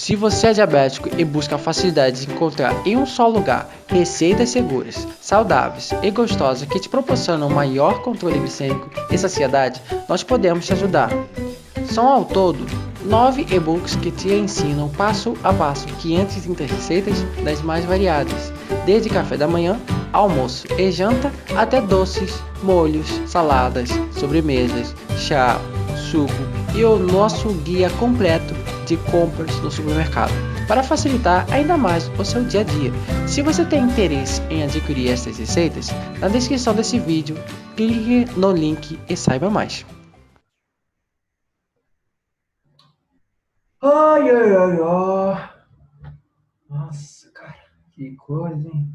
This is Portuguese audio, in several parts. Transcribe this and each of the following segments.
Se você é diabético e busca a facilidade de encontrar em um só lugar receitas seguras, saudáveis e gostosas que te proporcionam maior controle glicêmico e saciedade, nós podemos te ajudar. São ao todo 9 e-books que te ensinam passo a passo 530 receitas das mais variadas, desde café da manhã, almoço e janta até doces, molhos, saladas, sobremesas, chá, suco e o nosso guia completo de compras no supermercado, para facilitar ainda mais o seu dia a dia. Se você tem interesse em adquirir essas receitas, na descrição desse vídeo, clique no link e saiba mais. Ai, ai, ai, ai. Nossa, cara, que coisa, hein?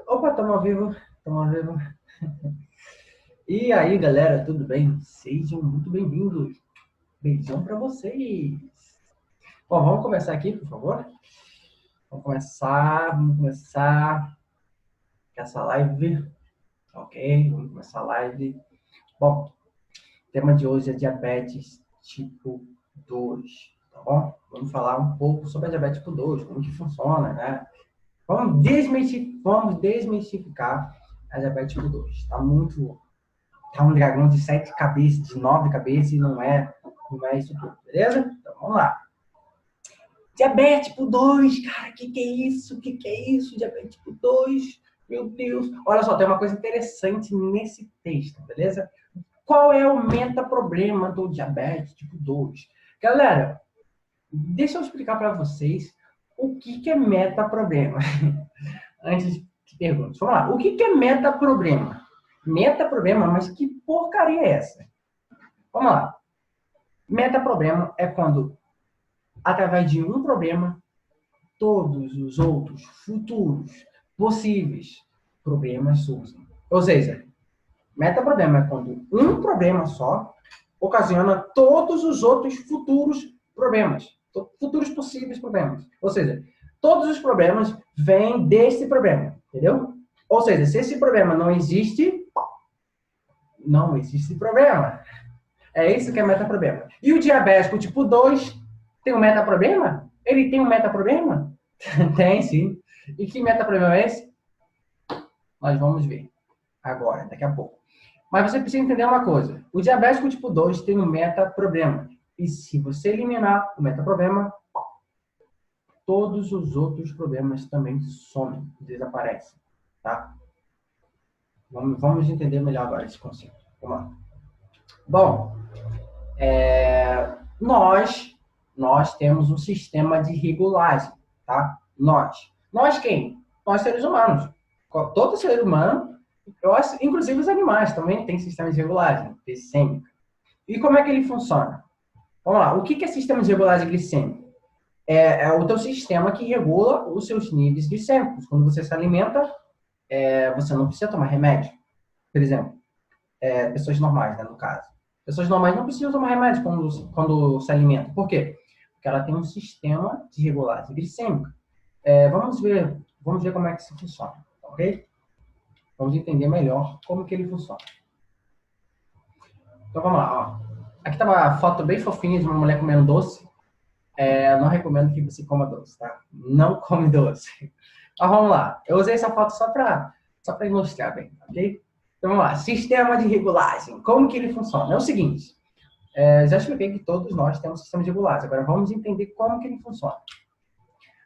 Opa, estamos ao vivo, estamos ao vivo. E aí, galera, tudo bem? Sejam muito bem-vindos. Beijão para vocês. Bom, vamos começar aqui, por favor? Vamos começar essa live. Ok, vamos começar a live. Bom, o tema de hoje é diabetes tipo 2, tá bom? Vamos falar um pouco sobre a diabetes tipo 2, como que funciona, né? Vamos desmistificar a diabetes tipo 2. Tá um dragão de 7 cabeças, de 9 cabeças, e não é isso tudo, beleza? Então, vamos lá. Diabetes tipo 2, cara, que é isso? Que é isso? Diabetes tipo 2, meu Deus. Olha só, tem uma coisa interessante nesse texto, beleza? Qual é o metaproblema do diabetes tipo 2? Galera, deixa eu explicar para vocês o que é metaproblema. Antes de perguntas. Vamos lá. O que é metaproblema? Metaproblema, mas que porcaria é essa? Vamos lá. Metaproblema é quando, através de um problema, todos os outros futuros possíveis problemas surgem. Ou seja, metaproblema é quando um problema só ocasiona todos os outros futuros problemas, futuros possíveis problemas. Ou seja, todos os problemas vêm desse problema, entendeu? Ou seja, se esse problema não existe, não existe problema. É isso que é metaproblema. E o diabético tipo 2 tem um metaproblema? Ele tem um metaproblema? Tem, sim. E que metaproblema é esse? Nós vamos ver agora, daqui a pouco. Mas você precisa entender uma coisa. O diabético tipo 2 tem um metaproblema. E se você eliminar o metaproblema, todos os outros problemas também somem, desaparecem. Tá? Vamos entender melhor agora esse conceito. Vamos lá. Bom, nós temos um sistema de regulagem, tá? Nós quem? Nós seres humanos. Todo ser humano, inclusive os animais também têm sistema de regulagem glicêmica. E como é que ele funciona? Vamos lá, o que é sistema de regulagem glicêmica? É o teu sistema que regula os seus níveis glicêmicos. Quando você se alimenta, você não precisa tomar remédio. Por exemplo, pessoas normais, né, no caso. Pessoas normais não precisam tomar remédio quando se alimentam. Por quê? Porque ela tem um sistema de regulagem glicêmica. Vamos ver como é que isso funciona, ok? Vamos entender melhor como que ele funciona. Então vamos lá, ó. Aqui tá uma foto bem fofinha de uma mulher comendo doce. Não recomendo que você coma doce, tá? Não come doce. Mas vamos lá. Eu usei essa foto só para ilustrar bem, ok? Então vamos lá. Sistema de regulagem. Como que ele funciona? É o seguinte. Já expliquei que todos nós temos sistema de regulagem. Agora vamos entender como que ele funciona.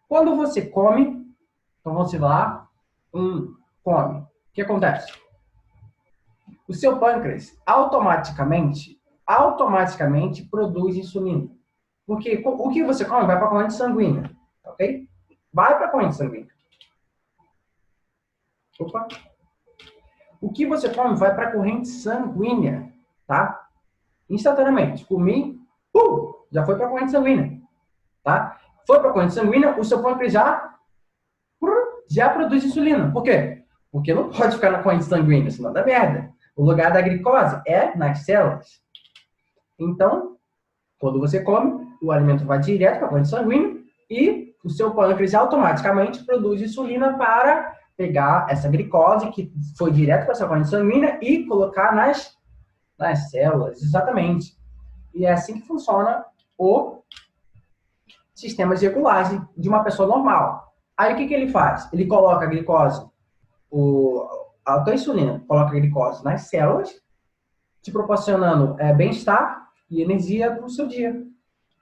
Quando você come, então vamos lá, come. O que acontece? O seu pâncreas automaticamente produz insulina. Porque o que você come vai para a corrente sanguínea, ok? Vai para a corrente sanguínea. Opa. O que você come vai para a corrente sanguínea, tá? Instantaneamente. Comi, já foi para a corrente sanguínea, tá? Foi para a corrente sanguínea, o seu pâncreas já produz insulina. Por quê? Porque não pode ficar na corrente sanguínea, senão dá merda. O lugar da glicose é nas células. Então, quando você come, o alimento vai direto para a corrente sanguínea e o seu pâncreas automaticamente produz insulina para pegar essa glicose que foi direto para essa corrente sanguínea e colocar nas células, exatamente. E é assim que funciona o sistema de regulagem de uma pessoa normal. Aí o que ele faz? Ele coloca a glicose, a autoinsulina coloca a glicose nas células, te proporcionando bem-estar e energia para o seu dia.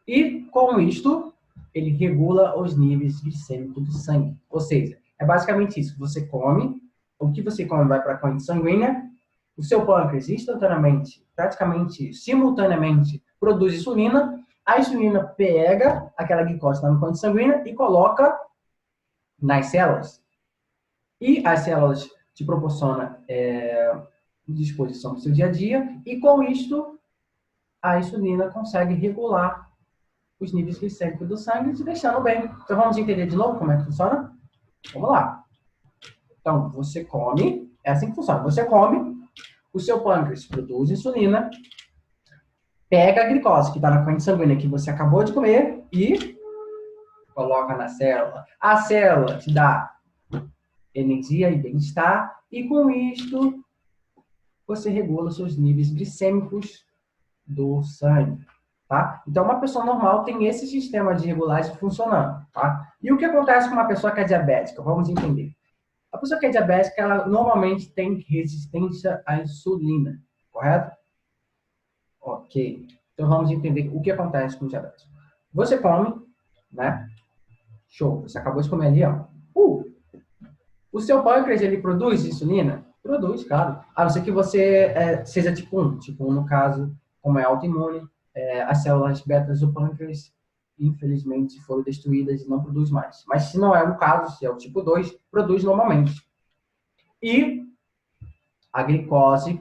E com isto, ele regula os níveis glicêmicos do sangue. Ou seja, é basicamente isso. Você come, o que você come vai para a corrente sanguínea, o seu pâncreas instantaneamente, praticamente simultaneamente, produz insulina, a insulina pega aquela glicose na corrente sanguínea e coloca nas células. E as células te proporcionam disposição do seu dia a dia, e com isto, a insulina consegue regular os níveis glicêmicos do sangue, te deixando bem. Então, vamos entender de novo como é que funciona? Vamos lá. Então, você come, é assim que funciona. Você come, o seu pâncreas produz insulina, pega a glicose que está na corrente sanguínea que você acabou de comer e coloca na célula. A célula te dá energia e bem-estar, e com isto, você regula os seus níveis glicêmicos do sangue. Tá? Então, uma pessoa normal tem esse sistema de regulagem funcionando. Tá? E o que acontece com uma pessoa que é diabética? Vamos entender. A pessoa que é diabética, ela normalmente tem resistência à insulina, correto? Ok. Então, vamos entender o que acontece com o diabético. Você come, né? Show. Você acabou de comer ali, ó. O seu pâncreas, ele produz insulina? Produz, claro. A não ser que você seja tipo 1. Tipo 1, no caso, como é autoimune, as células betas do pâncreas, infelizmente, foram destruídas e não produz mais. Mas se não é o caso, se é o tipo 2, produz normalmente. E a glicose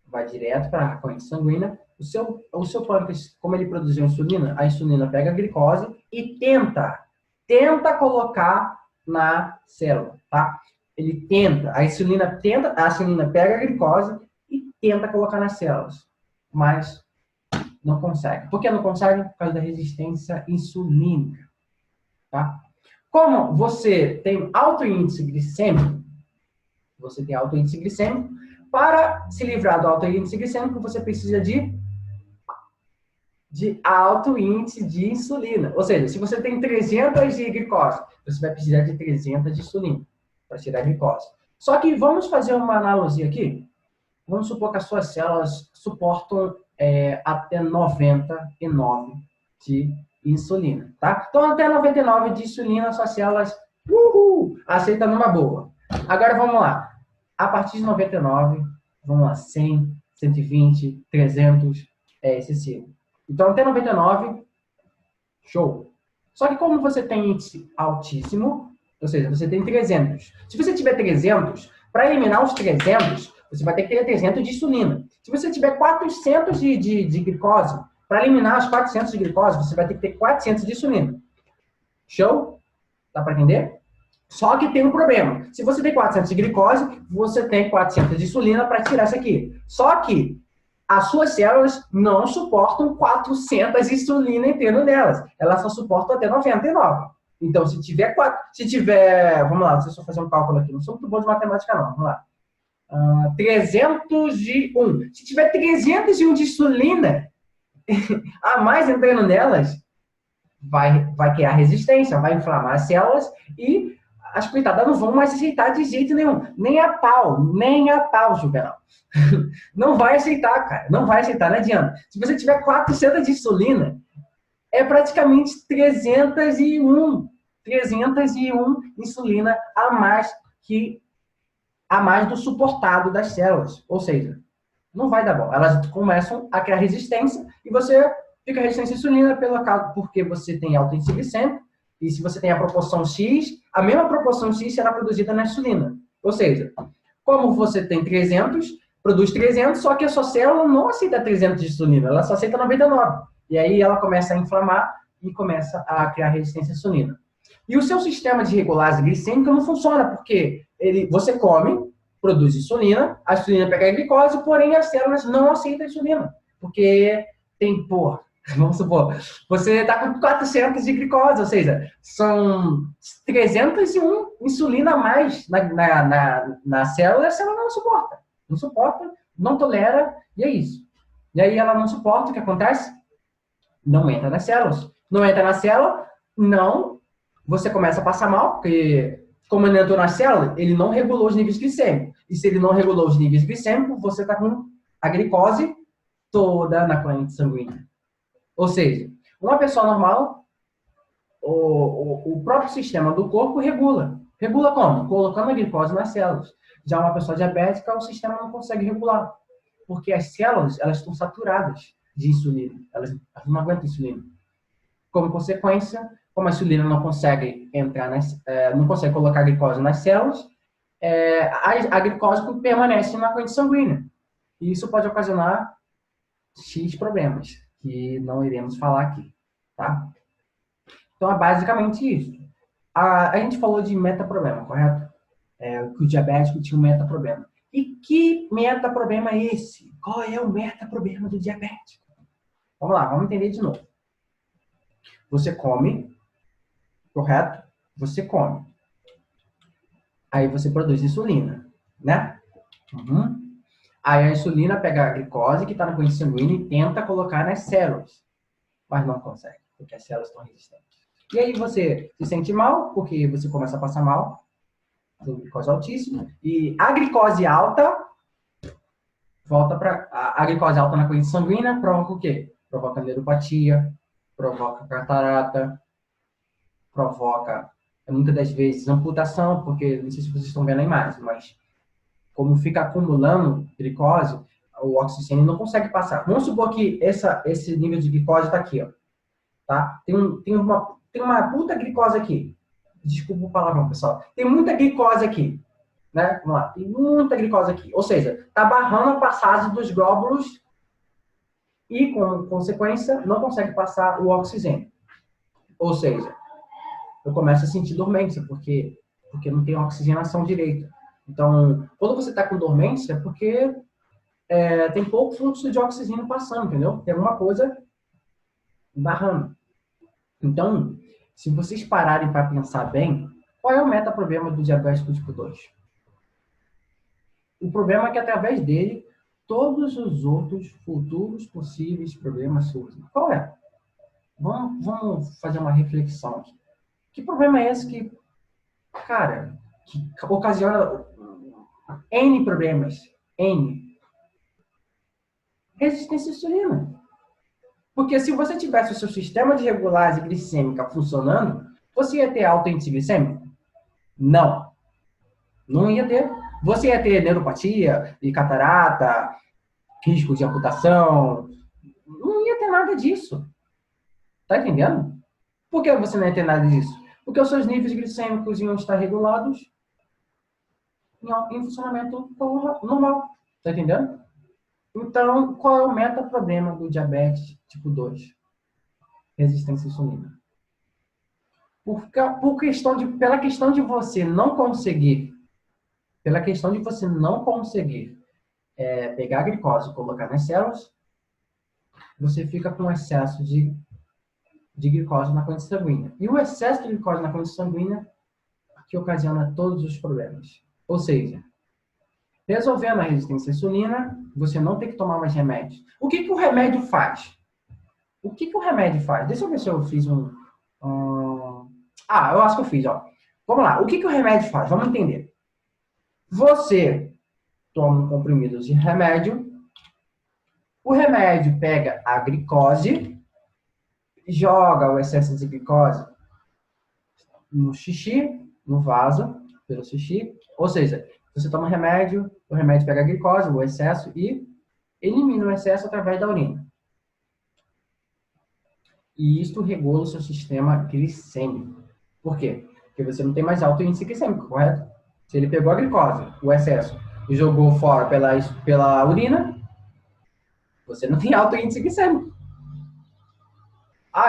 vai direto para a corrente sanguínea. O seu pâncreas, como ele produziu insulina, a insulina pega a glicose e tenta colocar na célula, tá? A insulina pega a glicose e tenta colocar nas células, mas não consegue. Por que não consegue? Por causa da resistência insulínica, tá? Como você tem alto índice glicêmico, para se livrar do alto índice glicêmico, você precisa de alto índice de insulina. Ou seja, se você tem 300 de glicose, você vai precisar de 300 de insulina para tirar a glicose. Só que vamos fazer uma analogia aqui. Vamos supor que as suas células suportam até 99 de insulina, tá? Então, até 99 de insulina, suas células aceitam numa boa. Agora, vamos lá. A partir de 99, vamos lá, 100, 120, 300, é excessivo. Então, até 99, show. Só que como você tem índice altíssimo, ou seja, você tem 300. Se você tiver 300, para eliminar os 300, você vai ter que ter 300 de insulina. Se você tiver 400 de glicose, para eliminar os 400 de glicose, você vai ter que ter 400 de insulina. Show? Dá para entender? Só que tem um problema. Se você tem 400 de glicose, você tem 400 de insulina para tirar isso aqui. Só que as suas células não suportam 400 de insulina inteira nelas. Elas só suportam até 99. Então, se tiver, vamos lá, deixa eu só fazer um cálculo aqui. Não sou muito bom de matemática, não. Vamos lá. 301. Se tiver 301 de insulina a mais entrando nelas, vai criar resistência, vai inflamar as células e as coitadas não vão mais aceitar de jeito nenhum. Nem a pau, Juvenal. Não vai aceitar, cara. Não vai aceitar, não adianta. Se você tiver 400 de insulina, é praticamente 301 insulina a mais do suportado das células. Ou seja, não vai dar bom. Elas começam a criar resistência e você fica resistente à insulina porque você tem alto índice glicêmico. E se você tem a proporção X, a mesma proporção X será produzida na insulina. Ou seja, como você tem 300, produz 300, só que a sua célula não aceita 300 de insulina, ela só aceita 99. E aí ela começa a inflamar e começa a criar resistência à insulina. E o seu sistema de regulagem glicêmica não funciona, porque você come, produz insulina, a insulina pega a glicose, porém as células não aceitam a insulina. Porque tem, vamos supor, você está com 400 de glicose, ou seja, são 301 insulina a mais na célula, a célula não suporta, não tolera, e é isso. E aí ela não suporta, o que acontece? Não entra nas células. Não entra na célula, não. Você começa a passar mal, porque como ele entrou na célula, ele não regulou os níveis glicêmicos. E se ele não regulou os níveis glicêmicos, você está com a glicose toda na corrente sanguínea. Ou seja, uma pessoa normal, o próprio sistema do corpo regula. Regula como? Colocando a glicose nas células. Já uma pessoa diabética, o sistema não consegue regular. Porque as células, elas estão saturadas de insulina. Elas não aguentam insulina. Como consequência, como a insulina não consegue entrar não consegue colocar a glicose nas células, a glicose permanece na corrente sanguínea. E isso pode ocasionar X problemas, que não iremos falar aqui, tá? Então, é basicamente isso. A gente falou de metaproblema, correto? Que o diabético tinha um metaproblema. E que metaproblema é esse? Qual é o metaproblema do diabético? Vamos lá, vamos entender de novo. Você come, correto? Você come. Aí você produz insulina, né? Uhum. Aí a insulina pega a glicose que está na corrente sanguínea e tenta colocar nas células. Mas não consegue, porque as células estão resistentes. E aí você se sente mal, porque você começa a passar mal, com glicose altíssima, e a glicose alta volta para a glicose alta na corrente sanguínea provoca o quê? Provoca neuropatia, provoca catarata, provoca muitas das vezes amputação, porque não sei se vocês estão vendo a imagem, mas como fica acumulando glicose, o oxigênio não consegue passar. Vamos supor que esse nível de glicose está aqui, ó, tá? Tem uma puta glicose aqui. Desculpa o palavrão, pessoal. Tem muita glicose aqui, né? Vamos lá. Tem muita glicose aqui. Ou seja, está barrando a passagem dos glóbulos e, com consequência, não consegue passar o oxigênio. Ou seja, eu começo a sentir dormência, porque não tem oxigenação direita. Então, quando você está com dormência, é porque tem pouco fluxo de oxigênio passando, entendeu? Tem alguma coisa barrando. Então, se vocês pararem para pensar bem, qual é o metaproblema do diabético tipo 2? O problema é que, através dele, todos os outros futuros possíveis problemas surgem. Qual é? Vamos fazer uma reflexão aqui. Que problema é esse que, cara, que ocasiona N problemas? N. Resistência à insulina. Porque se você tivesse o seu sistema de regulagem glicêmica funcionando, você ia ter alto índice glicêmico? Não. Não ia ter. Você ia ter neuropatia e catarata, risco de amputação. Não ia ter nada disso. Tá entendendo? Por que você não ia ter nada disso? Porque os seus níveis glicêmicos iam estar regulados em funcionamento normal. Tá entendendo? Então, qual é o metaproblema do diabetes tipo 2? Resistência à insulina. Pela questão de você não conseguir, pegar a glicose e colocar nas células, você fica com excesso de glicose na corrente sanguínea. E o excesso de glicose na corrente sanguínea que ocasiona todos os problemas. Ou seja, resolvendo a resistência à insulina, você não tem que tomar mais remédios. O que o remédio faz? Deixa eu ver se eu fiz eu acho que eu fiz, ó. Vamos lá. O que o remédio faz? Vamos entender. Você toma um comprimido de remédio. O remédio pega a glicose, joga o excesso de glicose no xixi, no vaso, pelo xixi. Ou seja, você toma remédio, o remédio pega a glicose, o excesso, e elimina o excesso através da urina. E isto regula o seu sistema glicêmico. Por quê? Porque você não tem mais alto índice glicêmico, correto? Se ele pegou a glicose, o excesso, e jogou fora pela urina, você não tem alto índice glicêmico.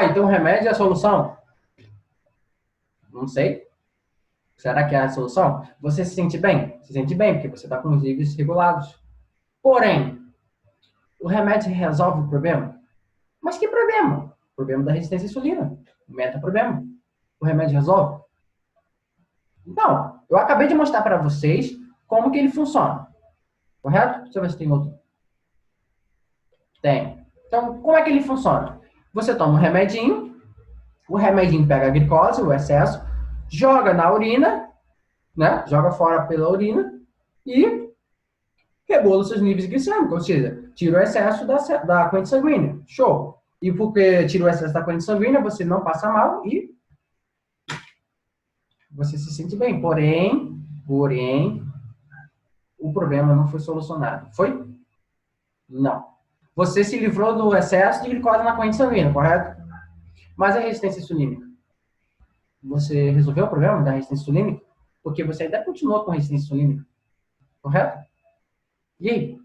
Então o remédio é a solução? Não sei. Será que é a solução? Você se sente bem? Se sente bem, porque você está com os níveis regulados. Porém, o remédio resolve o problema? Mas que problema? O problema da resistência à insulina. O metaproblema. O remédio resolve? Não. Eu acabei de mostrar para vocês como que ele funciona. Correto? Deixa eu ver se tem outro. Tem. Então, como é que ele funciona? Você toma um remedinho, o remedinho pega a glicose, o excesso, joga na urina, né? Joga fora pela urina e regula os seus níveis glicêmicos, ou seja, tira o excesso da corrente sanguínea. Show! E porque tira o excesso da corrente sanguínea, você não passa mal e você se sente bem. Porém, o problema não foi solucionado. Foi? Não. Você se livrou do excesso de glicose na corrente sanguínea, correto? Mas a resistência insulínica? Você resolveu o problema da resistência insulínica? Porque você ainda continua com resistência insulínica, correto? E aí?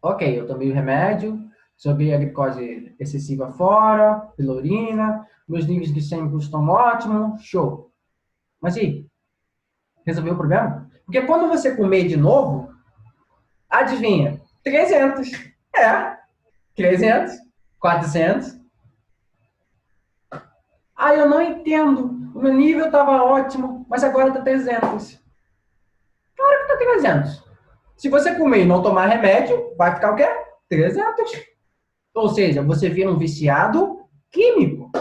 Ok, eu tomei o remédio, joguei a glicose excessiva fora, pela urina, meus níveis glicêmicos estão ótimos, show. Mas e aí? Resolveu o problema? Porque quando você comer de novo, adivinha? 300. É, 300, 400. Ah, eu não entendo. O meu nível estava ótimo, mas agora está 300. Claro que está 300. Se você comer e não tomar remédio, vai ficar o quê? 300. Ou seja, você vira um viciado químico.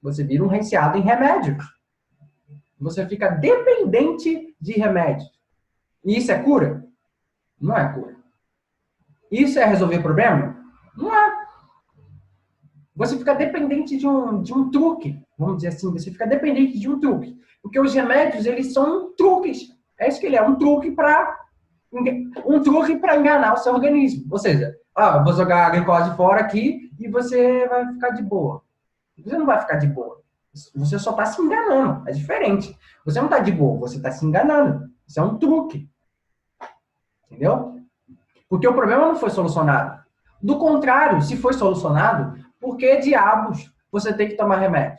Você vira um viciado em remédio. Você fica dependente de remédio. E isso é cura? Não é cura. Isso é resolver problema? Não é. Você fica dependente de um truque. Vamos dizer assim, você fica dependente de um truque. Porque os remédios, eles são truques. É isso que ele é, um truque para enganar o seu organismo. Ou seja, eu vou jogar a glicose fora aqui e você vai ficar de boa. Você não vai ficar de boa. Você só está se enganando. É diferente. Você não está de boa, você está se enganando. Isso é um truque. Entendeu? Porque o problema não foi solucionado. Do contrário, se foi solucionado, por que diabos você tem que tomar remédio?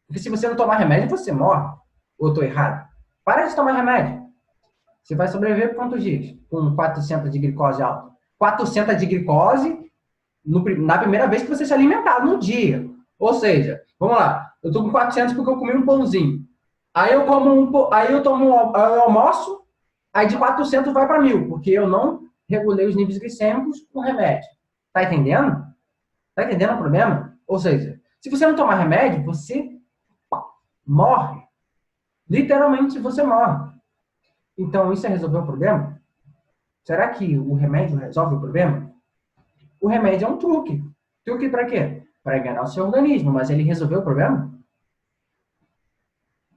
Porque se você não tomar remédio, você morre. Ou eu estou errado? Para de tomar remédio. Você vai sobreviver por quantos dias? Com 400 de glicose alta. 400 de glicose na primeira vez que você se alimentar no dia. Ou seja, vamos lá, eu tô com 400 porque eu comi um pãozinho. Aí eu eu almoço, aí de 400 vai para 1000, porque eu não regulei os níveis glicêmicos com remédio. Tá entendendo? Tá entendendo o problema? Ou seja, se você não tomar remédio, você morre. Literalmente você morre. Então, isso é resolver o problema? Será que o remédio resolve o problema? O remédio é um truque. Truque para quê? Para enganar o seu organismo. Mas ele resolveu o problema?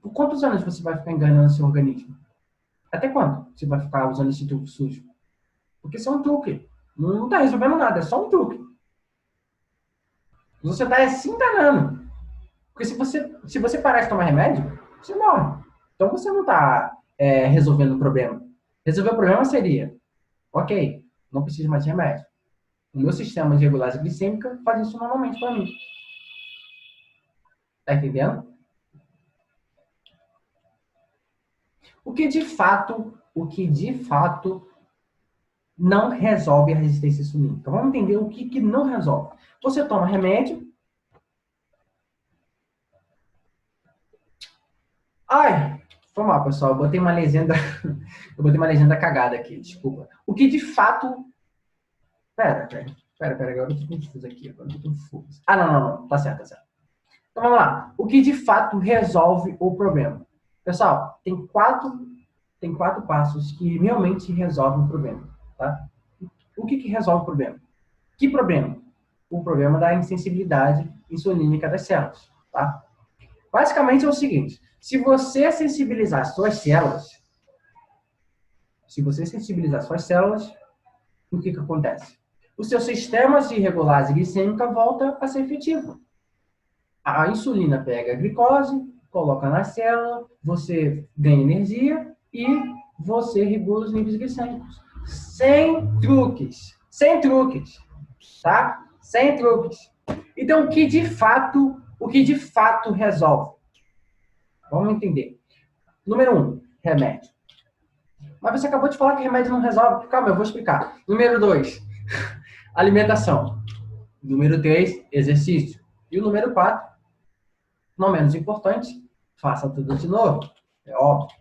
Por quantos anos você vai ficar enganando o seu organismo? Até quando você vai ficar usando esse truque sujo? Porque isso é um truque. Não está resolvendo nada, é só um truque. Você está se enganando. Porque se você parar de tomar remédio, você morre. Então você não está resolvendo o problema. Resolver o problema seria, ok, não preciso mais de remédio. O meu sistema de regulagem glicêmica faz isso normalmente para mim. Tá entendendo? O que de fato não resolve a resistência insulínica. Vamos entender o que não resolve. Você toma remédio. Ai, foi mal, pessoal. Eu botei uma legenda cagada aqui, desculpa. O que de fato... Pera, agora eu tô confuso aqui. Agora eu tô confuso. Ah, não. Tá certo. Então vamos lá. O que de fato resolve o problema? Pessoal, tem quatro passos que realmente resolvem o problema, tá? O que resolve o problema? Que problema? O problema da insensibilidade insulínica das células, tá? Basicamente é o seguinte, se você sensibilizar suas células, o que acontece? O seu sistema de regulagem glicêmica volta a ser efetivo. A insulina pega a glicose, coloca na célula, você ganha energia e você regula os níveis glicêmicos. Sem truques, tá? Sem truques. Então, o que de fato resolve? Vamos entender. Número 1, remédio. Mas você acabou de falar que remédio não resolve. Calma, eu vou explicar. Número 2, alimentação. Número 3, exercício. E o número 4, não menos importante, faça tudo de novo. É óbvio.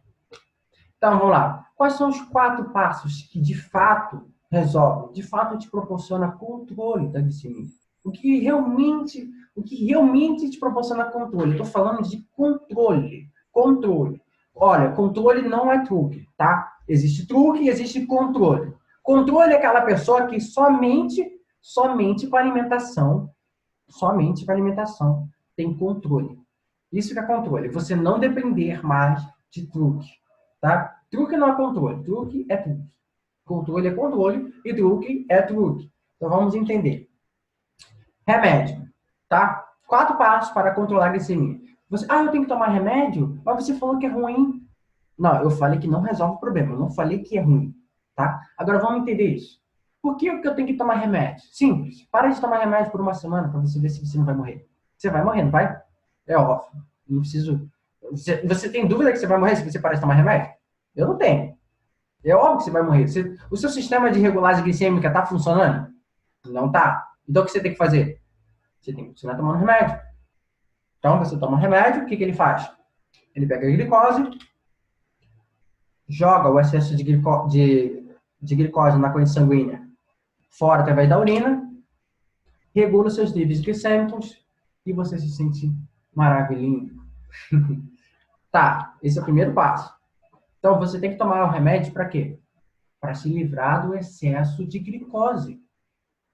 Então, vamos lá. Quais são os 4 passos que, de fato, resolvem? De fato, te proporciona controle da glicemia. O que realmente te proporciona controle? Estou falando de controle. Controle. Olha, controle não é truque, tá? Existe truque e existe controle. Controle é aquela pessoa que somente com alimentação tem controle. Isso que é controle. Você não depender mais de truque, tá? Truque não é controle. Truque é truque. Controle é controle e truque é truque. Então vamos entender. Remédio, tá? 4 passos para controlar a glicemia. Eu tenho que tomar remédio? Mas você falou que é ruim. Não, eu falei que não resolve o problema. Eu não falei que é ruim, tá? Agora vamos entender isso. Por que eu tenho que tomar remédio? Simples. Para de tomar remédio por uma semana para você ver se você não vai morrer. Você vai morrer, não vai? É óbvio. Não preciso. Você tem dúvida que você vai morrer se você parar de tomar remédio? Eu não tenho. É óbvio que você vai morrer. O seu sistema de regulagem glicêmica está funcionando? Não está. Então o que você tem que fazer? Você tem que continuar tomando remédio. Então você toma remédio, o que ele faz? Ele pega a glicose, joga o excesso de glicose na corrente sanguínea fora através da urina, regula os seus níveis glicêmicos e você se sente maravilhoso. Tá, esse é o primeiro passo. Então você tem que tomar o remédio para quê? Para se livrar do excesso de glicose.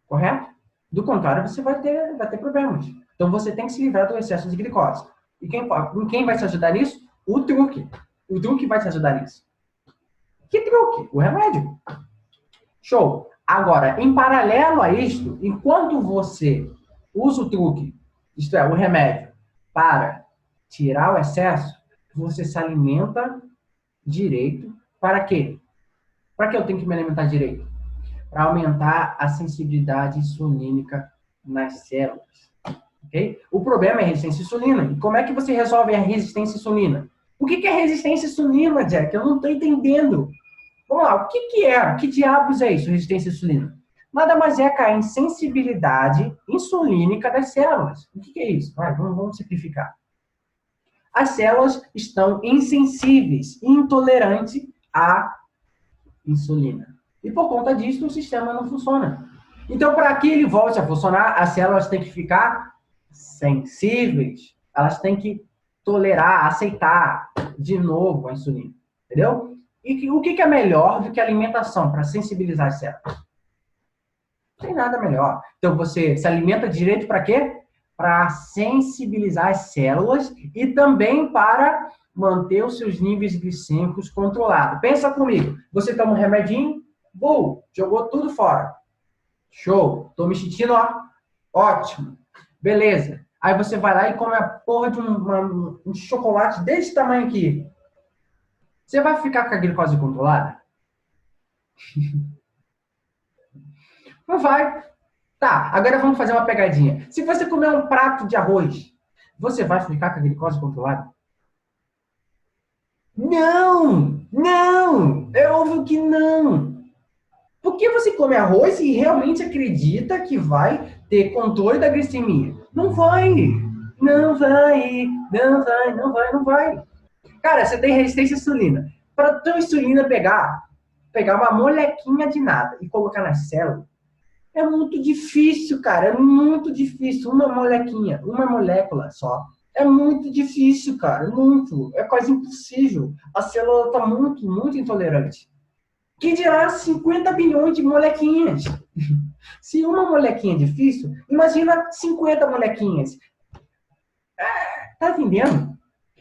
Correto? Do contrário, você vai ter problemas. Então você tem que se livrar do excesso de glicose. E quem vai te ajudar nisso? O truque. O truque vai te ajudar nisso. Que truque? O remédio. Show. Agora, em paralelo a isto, enquanto você usa o truque, isto é, o remédio, para tirar o excesso, você se alimenta direito. Para quê? Para que eu tenho que me alimentar direito? Para aumentar a sensibilidade insulínica nas células. Okay? O problema é a resistência à insulina. E como é que você resolve a resistência à insulina? O que é resistência à insulina, Jack? Eu não estou entendendo. Vamos lá, o que é? Que diabos é isso, resistência à insulina? Nada mais é que a insensibilidade insulínica das células. O que é isso? Vamos simplificar. As células estão insensíveis, intolerantes à insulina. E por conta disso, o sistema não funciona. Então, para que ele volte a funcionar, as células têm que ficar sensíveis. Elas têm que tolerar, aceitar de novo a insulina. Entendeu? E o que é melhor do que alimentação para sensibilizar as células? Não tem nada melhor. Então, você se alimenta direito para quê? Para sensibilizar as células e também para manter os seus níveis glicêmicos controlados. Pensa comigo. Você toma um remedinho, jogou tudo fora. Show. Tô me sentindo, ó. Ótimo. Beleza. Aí você vai lá e come a porra de um chocolate desse tamanho aqui. Você vai ficar com a glicose controlada? Não vai. Tá, agora vamos fazer uma pegadinha. Se você comer um prato de arroz, você vai ficar com a glicose controlada? Não! Não! É óbvio que não! Por que você come arroz e realmente acredita que vai ter controle da glicemia? Não vai! Não vai! Não vai, não vai, não vai! Cara, você tem resistência à insulina. Para a tua insulina pegar uma molequinha de nada e colocar na célula, é muito difícil, cara. É muito difícil. Uma molequinha, uma molécula só. É muito difícil, cara. Muito. É quase impossível. A célula está muito, muito intolerante. Que dirá 50 bilhões de molequinhas? Se uma molequinha é difícil, imagina 50 molequinhas. Tá entendendo?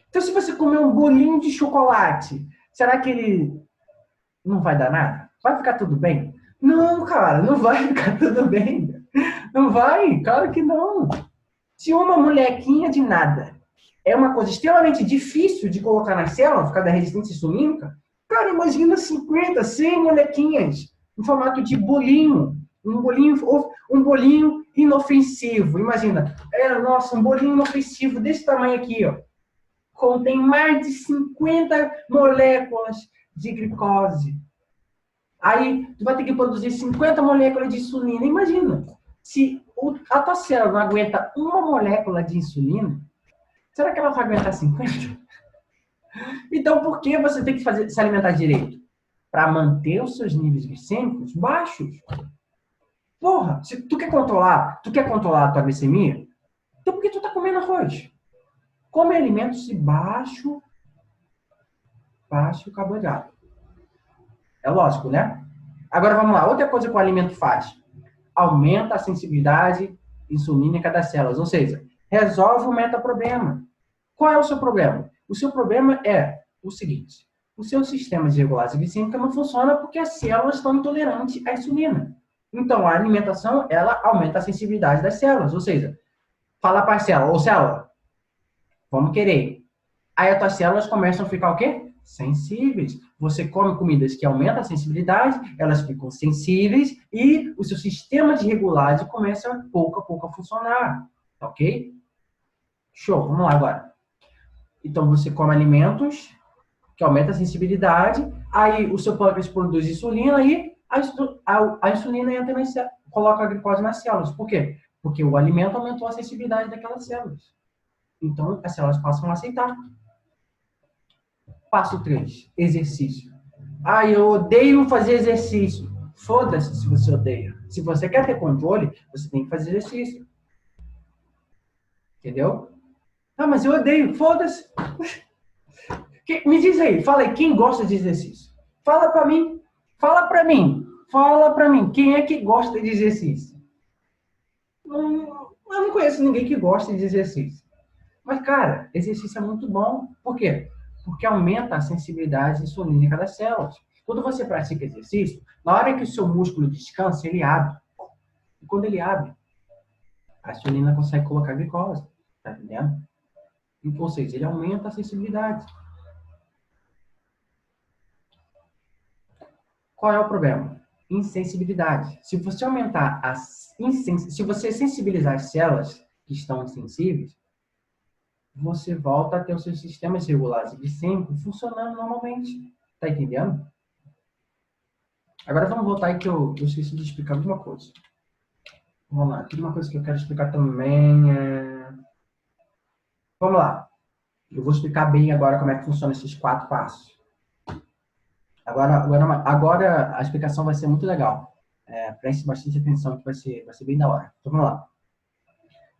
Então, se você comer um bolinho de chocolate, será que ele não vai dar nada? Vai ficar tudo bem? Não, cara, não vai ficar tudo bem. Não vai, claro que não. Se uma molequinha de nada é uma coisa extremamente difícil de colocar na célula, por causa da resistência insulínica, cara, imagina 50, 100 molequinhas em formato de bolinho. Um bolinho inofensivo. Imagina, um bolinho inofensivo desse tamanho aqui, ó. Contém mais de 50 moléculas de glicose. Aí, tu vai ter que produzir 50 moléculas de insulina. Imagina, se a tua célula não aguenta uma molécula de insulina, será que ela vai aguentar 50? Então, por que você tem que se alimentar direito? Para manter os seus níveis glicêmicos baixos. Porra, se tu quer controlar a tua glicemia, então por que tu tá comendo arroz? Come alimentos de baixo carboidrato. É lógico, né? Agora vamos lá. Outra coisa que o alimento faz. Aumenta a sensibilidade insulínica das células. Ou seja, resolve o metaproblema. Qual é o seu problema? O seu problema é o seguinte. O seu sistema de regulagem glicêmica não funciona porque as células estão intolerantes à insulina. Então, a alimentação, ela aumenta a sensibilidade das células. Ou seja, fala para a célula, ô célula, vamos querer. Aí as tuas células começam a ficar o quê? Sensíveis. Você come comidas que aumentam a sensibilidade, elas ficam sensíveis e o seu sistema de regulagem começa pouco a pouco a funcionar. Ok? Show, vamos lá agora. Então você come alimentos que aumentam a sensibilidade, aí o seu pâncreas produz insulina e a insulina entra coloca a glicose nas células. Por quê? Porque o alimento aumentou a sensibilidade daquelas células. Então as células passam a aceitar. Passo 3, exercício. Eu odeio fazer exercício. Foda-se se você odeia. Se você quer ter controle, você tem que fazer exercício. Entendeu? Mas eu odeio. Foda-se. Me diz aí, fala aí, quem gosta de exercício? Fala pra mim. Fala pra mim. Quem é que gosta de exercício? Eu não conheço ninguém que gosta de exercício. Mas, cara, exercício é muito bom. Por quê? Porque aumenta a sensibilidade insulínica das células. Quando você pratica exercício, na hora que o seu músculo descansa, ele abre. E quando ele abre, a insulina consegue colocar glicose. Tá entendendo? Ou seja, ele aumenta a sensibilidade. Qual é o problema? Insensibilidade. Se você sensibilizar as células que estão insensíveis, você volta a ter os seus sistemas regulares glicêmicos funcionando normalmente. Tá entendendo? Agora vamos voltar aí que eu esqueci de explicar uma coisa. Vamos lá. Tem uma coisa que eu quero explicar também. Vamos lá. Eu vou explicar bem agora como é que funciona esses 4 passos. Agora a explicação vai ser muito legal. Preste bastante atenção que vai ser bem da hora. Então vamos lá.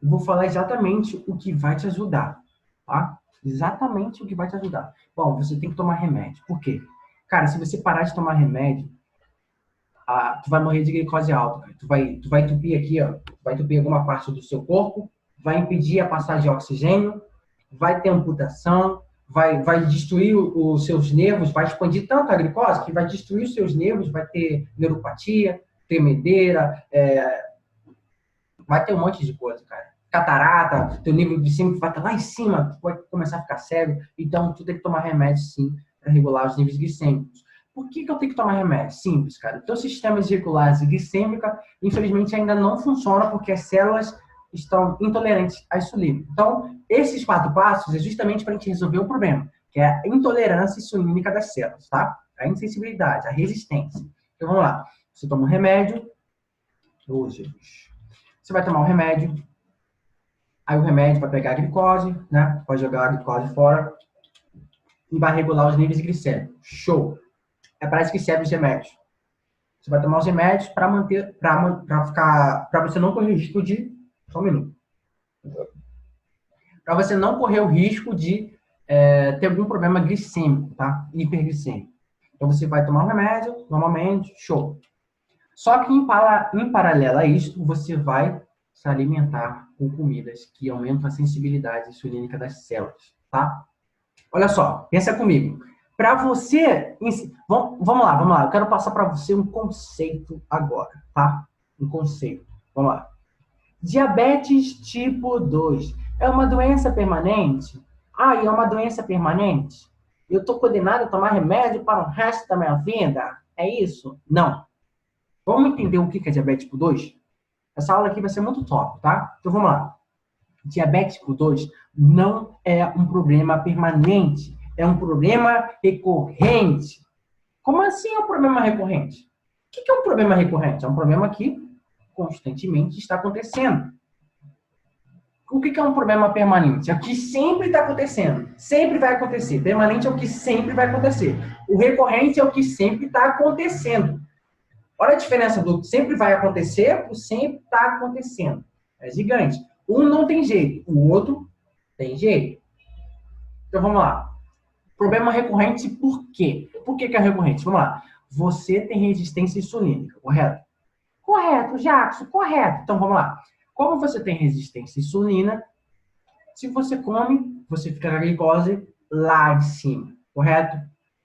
Eu vou falar exatamente o que vai te ajudar. Tá? Exatamente o que vai te ajudar. Bom, você tem que tomar remédio. Por quê? Cara, se você parar de tomar remédio, tu vai morrer de glicose alta. Cara. Tu vai entupir aqui, ó. Vai entupir alguma parte do seu corpo, vai impedir a passagem de oxigênio, vai ter amputação, vai destruir os seus nervos, vai expandir tanto a glicose que vai destruir os seus nervos, vai ter neuropatia, tremedeira, vai ter um monte de coisa, cara. Catarata, teu nível glicêmico vai estar lá em cima, tu vai começar a ficar cego. Então, tu tem que tomar remédio, sim, para regular os níveis glicêmicos. Por que eu tenho que tomar remédio? Simples, cara. O teu sistema de regulagem glicêmica, infelizmente, ainda não funciona porque as células estão intolerantes à insulina. Então, esses 4 passos é justamente para a gente resolver o problema, que é a intolerância insulínica das células, tá? A insensibilidade, a resistência. Então, vamos lá. Você toma um remédio. Jesus. Você vai tomar um remédio. Aí o remédio vai pegar a glicose, né? Vai jogar a glicose fora e vai regular os níveis glicêmicos. Show! É para isso que serve os remédios. Você vai tomar os remédios para manter, para você não correr o risco de, só um minuto, para você não correr o risco de ter algum problema glicêmico, tá? Hiperglicêmico. Então você vai tomar um remédio, normalmente, show. Só que em paralelo a isso, você vai se alimentar com comidas que aumentam a sensibilidade insulínica das células, tá? Olha só, pensa comigo. Para você... Vamos lá. Eu quero passar para você um conceito agora, tá? Um conceito. Vamos lá. Diabetes tipo 2 é uma doença permanente? E é uma doença permanente? Eu estou condenado a tomar remédio para o resto da minha vida? É isso? Não. Vamos entender o que é diabetes tipo 2? Essa aula aqui vai ser muito top, tá? Então vamos lá. Diabetes tipo 2 não é um problema permanente, é um problema recorrente. Como assim é um problema recorrente? O que é um problema recorrente? É um problema que constantemente está acontecendo. O que é um problema permanente? É o que sempre está acontecendo. Sempre vai acontecer. Permanente é o que sempre vai acontecer. O recorrente é o que sempre está acontecendo. Olha a diferença do sempre vai acontecer para o sempre está acontecendo. É gigante. Um não tem jeito, o outro tem jeito. Então vamos lá. Problema recorrente por quê? Por que é recorrente? Vamos lá. Você tem resistência insulínica, correto? Correto, Jackson, correto. Então vamos lá. Como você tem resistência à insulina, se você come, você fica com a glicose lá de cima, correto?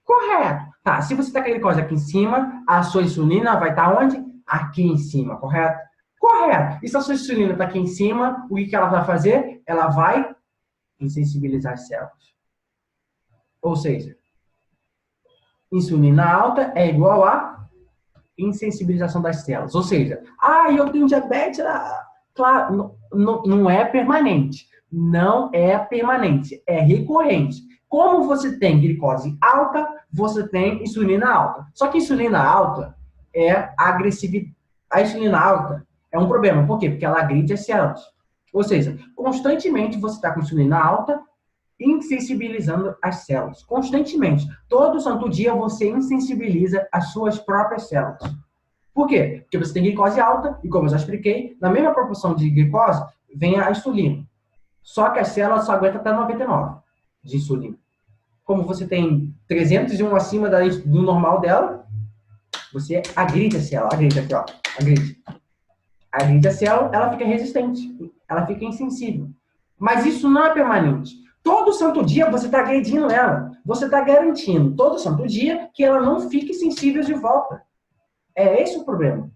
Correto. Tá, se você está com a glicose aqui em cima, a sua insulina vai estar onde? Aqui em cima, correto? Correto. E se a sua insulina está aqui em cima, o que ela vai fazer? Ela vai insensibilizar as células. Ou seja, insulina alta é igual a insensibilização das células. Ou seja, eu tenho diabetes, claro, não é permanente. Não é permanente, é recorrente. Como você tem glicose alta, você tem insulina alta. Só que insulina alta é agressividade. A insulina alta é um problema. Por quê? Porque ela agride as células. Ou seja, constantemente você está com insulina alta, insensibilizando as células. Constantemente. Todo santo dia você insensibiliza as suas próprias células. Por quê? Porque você tem glicose alta, e como eu já expliquei, na mesma proporção de glicose, vem a insulina. Só que a célula só aguenta até 99 de insulina. Como você tem 301 acima do normal dela, você agride a célula. Agride aqui, ó. Agride. Agride a célula, ela fica resistente. Ela fica insensível. Mas isso não é permanente. Todo santo dia você está agredindo ela. Você está garantindo, todo santo dia, que ela não fique sensível de volta. É esse o problema.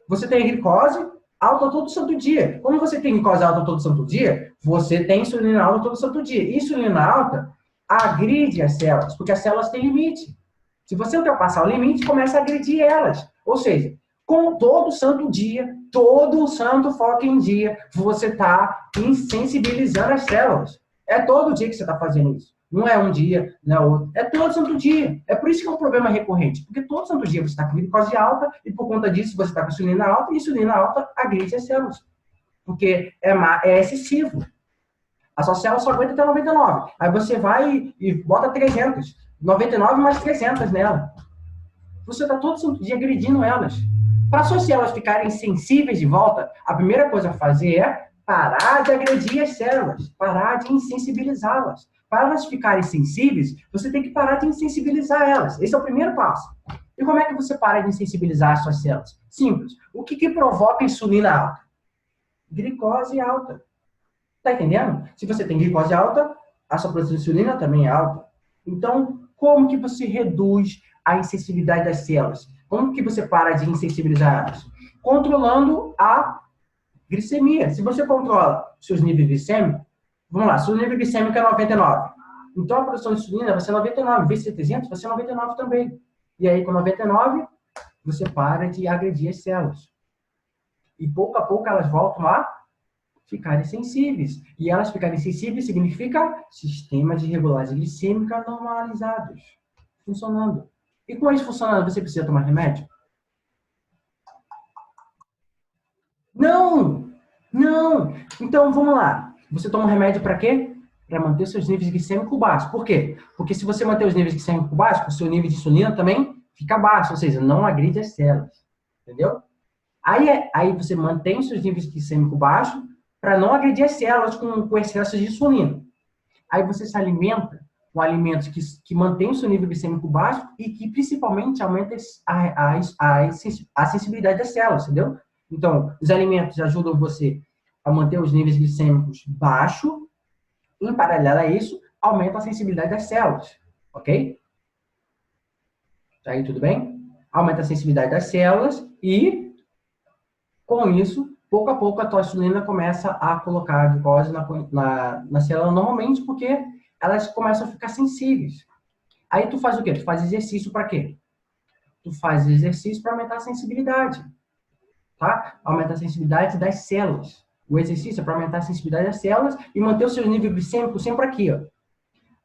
Você tem glicose alta todo santo dia. Como você tem glicose alta todo santo dia, você tem insulina alta todo santo dia. Insulina alta agride as células, porque as células têm limite. Se você ultrapassar o limite, começa a agredir elas. Ou seja, com todo santo dia, todo santo fucking dia, você está insensibilizando as células. É todo dia que você está fazendo isso. Não é um dia, não é outro. É todo santo dia. É por isso que é um problema recorrente. Porque todo santo dia você está com glicose alta e por conta disso você está com insulina alta e insulina alta agride as células. Porque é excessivo. A sua célula só aguenta até 99. Aí você vai e bota 300. 99 mais 300 nela. Você está todo santo dia agredindo elas. Para suas células ficarem sensíveis de volta, a primeira coisa a fazer é parar de agredir as células. Parar de insensibilizá-las. Para elas ficarem sensíveis, você tem que parar de insensibilizar elas. Esse é o primeiro passo. E como é que você para de insensibilizar as suas células? Simples. O que provoca insulina alta? Glicose alta. Tá entendendo? Se você tem glicose alta, a sua produção de insulina também é alta. Então, como que você reduz a insensibilidade das células? Como que você para de insensibilizar elas? Controlando a glicemia. Se você controla seus níveis glicêmicos, vamos lá, seu nível glicêmico é 99. Então, a produção de insulina vai ser 99. Vezes 300 vai ser 99 também. E aí, com 99, você para de agredir as células. E pouco a pouco elas voltam a ficarem sensíveis. E elas ficarem sensíveis significa sistema de regulagem glicêmica normalizados. Funcionando. E com isso funcionando, você precisa tomar remédio? Não! Não! Então, vamos lá. Você toma um remédio para quê? Para manter seus níveis glicêmicos baixos. Por quê? Porque se você manter os níveis glicêmicos baixos, o seu nível de insulina também fica baixo, ou seja, não agride as células. Entendeu? Aí você mantém os seus níveis glicêmicos baixos para não agredir as células com excesso de insulina. Aí você se alimenta com alimentos que mantêm o seu nível glicêmico baixo e que principalmente aumentam a sensibilidade das células, entendeu? Então, os alimentos ajudam você a manter os níveis glicêmicos baixos. Em paralelo a isso, aumenta a sensibilidade das células, ok? Tá aí, tudo bem? Aumenta a sensibilidade das células e, com isso, pouco a pouco a tua insulina começa a colocar a glicose na célula normalmente, porque elas começam a ficar sensíveis. Aí tu faz o quê? Tu faz exercício para quê? Tu faz exercício para aumentar a sensibilidade. Tá? Aumentar a sensibilidade das células. O exercício é para aumentar a sensibilidade das células e manter o seu nível glicêmico sempre aqui, ó.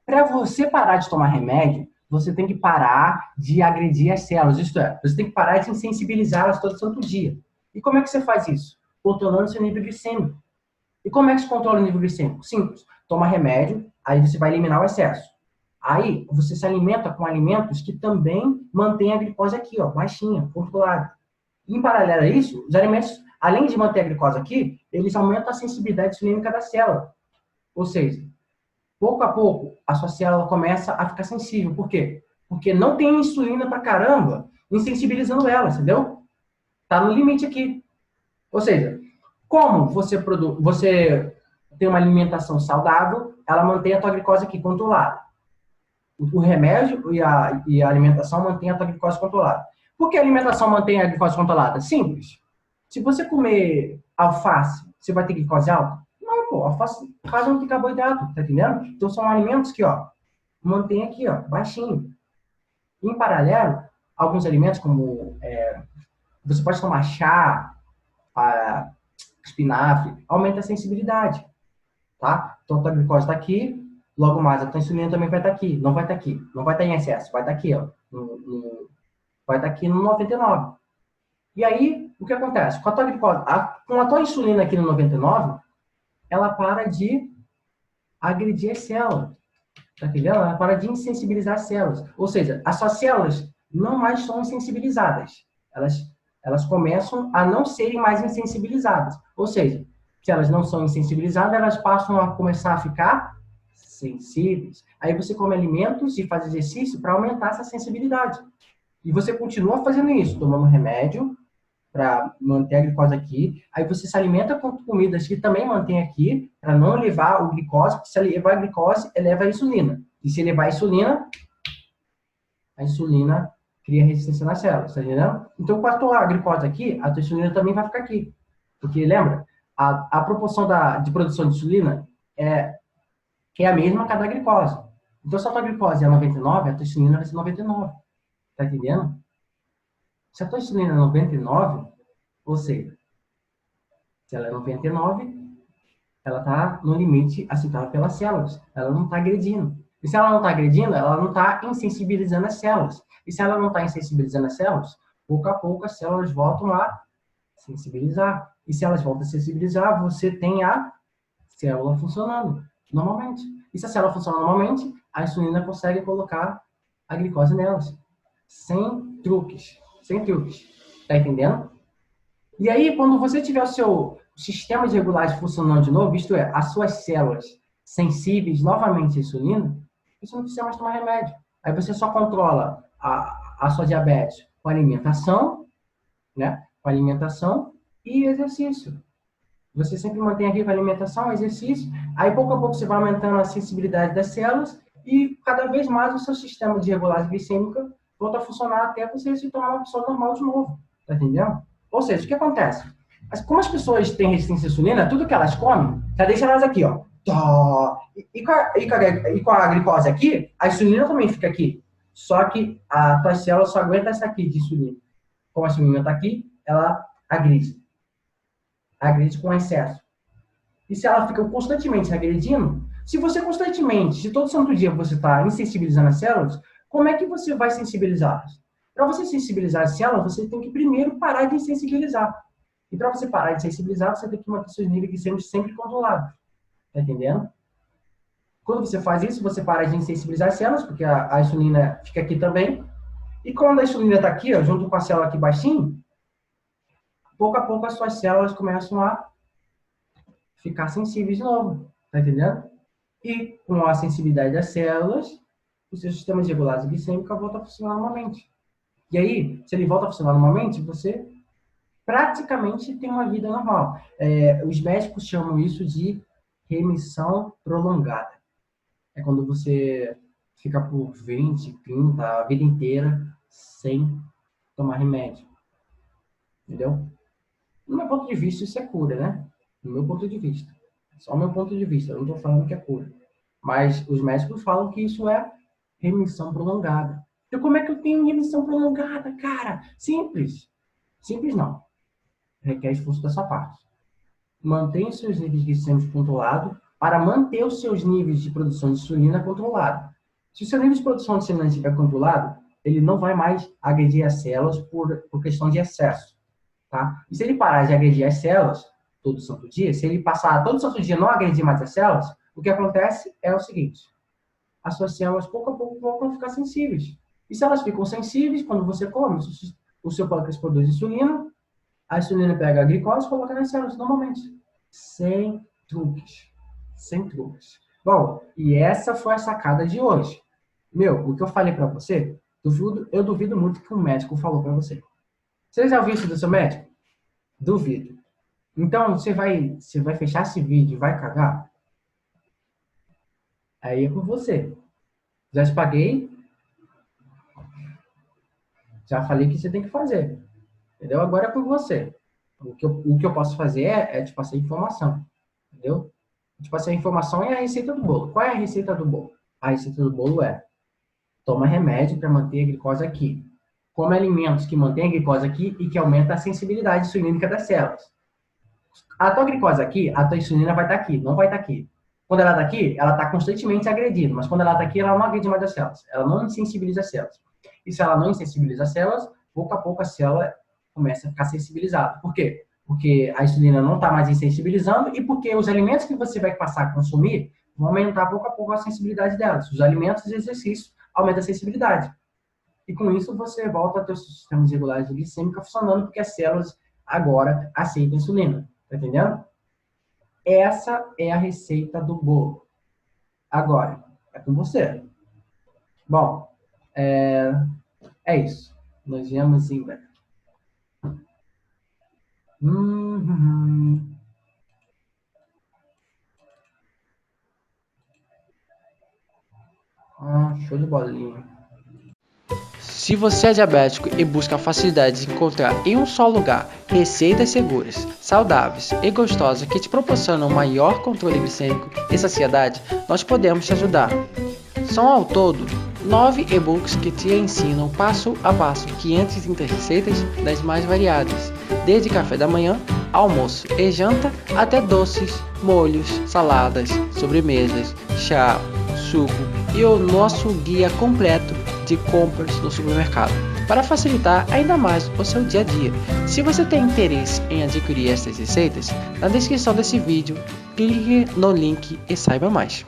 Para você parar de tomar remédio, você tem que parar de agredir as células. Isto é, você tem que parar de insensibilizá-las todo santo dia. E como é que você faz isso? Controlando seu nível glicêmico. E como é que se controla o nível glicêmico? Simples. Toma remédio, aí você vai eliminar o excesso. Aí você se alimenta com alimentos que também mantêm a glicose aqui, ó, baixinha, controlada. Em paralelo a isso, os alimentos, além de manter a glicose aqui, eles aumentam a sensibilidade insulínica da célula. Ou seja, pouco a pouco, a sua célula começa a ficar sensível. Por quê? Porque não tem insulina pra caramba insensibilizando ela, entendeu? Tá no limite aqui. Ou seja, como você tem uma alimentação saudável, ela mantém a tua glicose aqui controlada. O remédio e a alimentação mantém a tua glicose controlada. Por que a alimentação mantém a glicose controlada? Simples. Se você comer alface, você vai ter glicose alta? Não, pô, alface quase não tem carboidrato, tá entendendo? Então são alimentos que, ó, mantém aqui, ó, baixinho. Em paralelo, alguns alimentos como você pode tomar chá, espinafre, aumenta a sensibilidade, tá? Então a tua glicose está aqui, logo mais a tua insulina também vai estar aqui, não vai estar aqui, não vai estar em excesso, vai estar aqui, ó, vai estar aqui no 99. E aí, o que acontece? Com a tua glicose, com a tua insulina aqui no 99, ela para de agredir as células, tá entendendo? Ela para de insensibilizar as células. Ou seja, as suas células não mais são insensibilizadas. Elas começam a não serem mais insensibilizadas. Ou seja, se elas não são insensibilizadas, elas passam a começar a ficar sensíveis. Aí você come alimentos e faz exercício para aumentar essa sensibilidade. E você continua fazendo isso, tomando remédio para manter a glicose aqui. Aí você se alimenta com comidas que também mantém aqui, para não elevar o glicose, porque se elevar a glicose, eleva a insulina. E se elevar a insulina cria resistência nas células, tá entendendo? Então, com a tua glicose aqui, a tua insulina também vai ficar aqui. Porque, lembra, a proporção de produção de insulina é a mesma que a da glicose. Então, se a tua glicose é 99, a tua insulina vai ser 99. Tá entendendo? Se a tua insulina é 99, ou seja, se ela é 99, ela está no limite aceitável pelas células. Ela não está agredindo. E se ela não está agredindo, ela não está insensibilizando as células. E se ela não está insensibilizando as células, pouco a pouco as células voltam a sensibilizar. E se elas voltam a sensibilizar, você tem a célula funcionando normalmente. E se a célula funciona normalmente, a insulina consegue colocar a glicose nelas. Sem truques. Sem truques. Tá entendendo? E aí, quando você tiver o seu sistema de regulagem funcionando de novo, isto é, as suas células sensíveis novamente à insulina, você não precisa mais tomar remédio. Aí você só controla a sua diabetes com alimentação, né? Com alimentação e exercício. Você sempre mantém aqui com alimentação, exercício, aí pouco a pouco você vai aumentando a sensibilidade das células e cada vez mais o seu sistema de regulagem glicêmica volta a funcionar até você se tornar uma pessoa normal de novo. Tá entendendo? Ou seja, o que acontece? Como as pessoas têm resistência à insulina, tudo que elas comem, já deixa elas aqui, ó. E com a glicose aqui, a insulina também fica aqui. Só que a tua célula só aguenta essa aqui de insulina. Como a insulina está aqui, ela agride. Agride com excesso. E se ela fica constantemente agredindo, se você constantemente, se todo santo dia você está insensibilizando as células, como é que você vai sensibilizá-las? Para você sensibilizar as células, você tem que primeiro parar de insensibilizar. E para você parar de sensibilizar, você tem que manter seus níveis glicêmicos sempre controlados. Tá entendendo? Quando você faz isso, você para de insensibilizar as células, porque a insulina fica aqui também. E quando a insulina está aqui, ó, junto com a célula aqui baixinho, pouco a pouco as suas células começam a ficar sensíveis de novo. Tá entendendo? E com a sensibilidade das células, o seu sistema de regulagem glicêmica volta a funcionar normalmente. E aí, se ele volta a funcionar normalmente, você praticamente tem uma vida normal. Os médicos chamam isso de remissão prolongada. É quando você fica por 20, 30, a vida inteira sem tomar remédio. Entendeu? No meu ponto de vista, isso é cura, né? No meu ponto de vista. Só o meu ponto de vista. Eu não estou falando que é cura. Mas os médicos falam que isso é remissão prolongada. Então, como é que eu tenho remissão prolongada, cara? Simples. Simples não. Requer esforço da sua parte. Mantenha os seus níveis glicêmicos controlados para manter os seus níveis de produção de insulina controlados. Se o seu nível de produção de insulina estiver controlado, ele não vai mais agredir as células por questão de excesso. Tá? E se ele parar de agredir as células, todo santo dia, se ele passar todo santo dia não agredir mais as células, o que acontece é o seguinte: as suas células, pouco a pouco, vão ficar sensíveis. E se elas ficam sensíveis, quando você come, o seu pâncreas produz insulina, a insulina pega a glicose e coloca nas células, normalmente. Sem truques. Sem truques. Bom, e essa foi a sacada de hoje. O que eu falei para você, eu duvido muito que um médico falou para você. Você já ouviu isso do seu médico? Duvido. Então, você vai fechar esse vídeo e vai cagar? Aí é com você. Já te paguei. Já falei o que você tem que fazer. Entendeu? Agora é com você. O que eu posso fazer é te passar informação. Entendeu? Te passar informação é a receita do bolo. Qual é a receita do bolo? A receita do bolo é: toma remédio para manter a glicose aqui. Come alimentos que mantêm a glicose aqui e que aumentam a sensibilidade insulínica das células. A tua glicose aqui, a tua insulina vai estar aqui, não vai estar aqui. Quando ela está aqui, ela está constantemente agredindo, mas quando ela está aqui, ela não agride mais as células. Ela não insensibiliza as células. E se ela não insensibiliza as células, pouco a pouco a célula começa a ficar sensibilizada. Por quê? Porque a insulina não está mais insensibilizando e porque os alimentos que você vai passar a consumir vão aumentar pouco a pouco a sensibilidade delas. Os alimentos e exercícios aumentam a sensibilidade. E com isso você volta a ter os sistemas regulares de glicêmica funcionando, porque as células agora aceitam a insulina. Tá entendendo? Essa é a receita do bolo. Agora, é com você. Bom, é isso. Nos vemos em breve. Show de bolinha. Se você é diabético e busca a facilidade de encontrar em um só lugar receitas seguras, saudáveis e gostosas que te proporcionam maior controle glicêmico e saciedade, nós podemos te ajudar. São ao todo 9 e-books que te ensinam passo a passo 530 receitas das mais variadas, desde café da manhã, almoço e janta até doces, molhos, saladas, sobremesas, chá, suco e o nosso guia completo de compras no supermercado, para facilitar ainda mais o seu dia a dia. Se você tem interesse em adquirir essas receitas, na descrição desse vídeo, clique no link e saiba mais.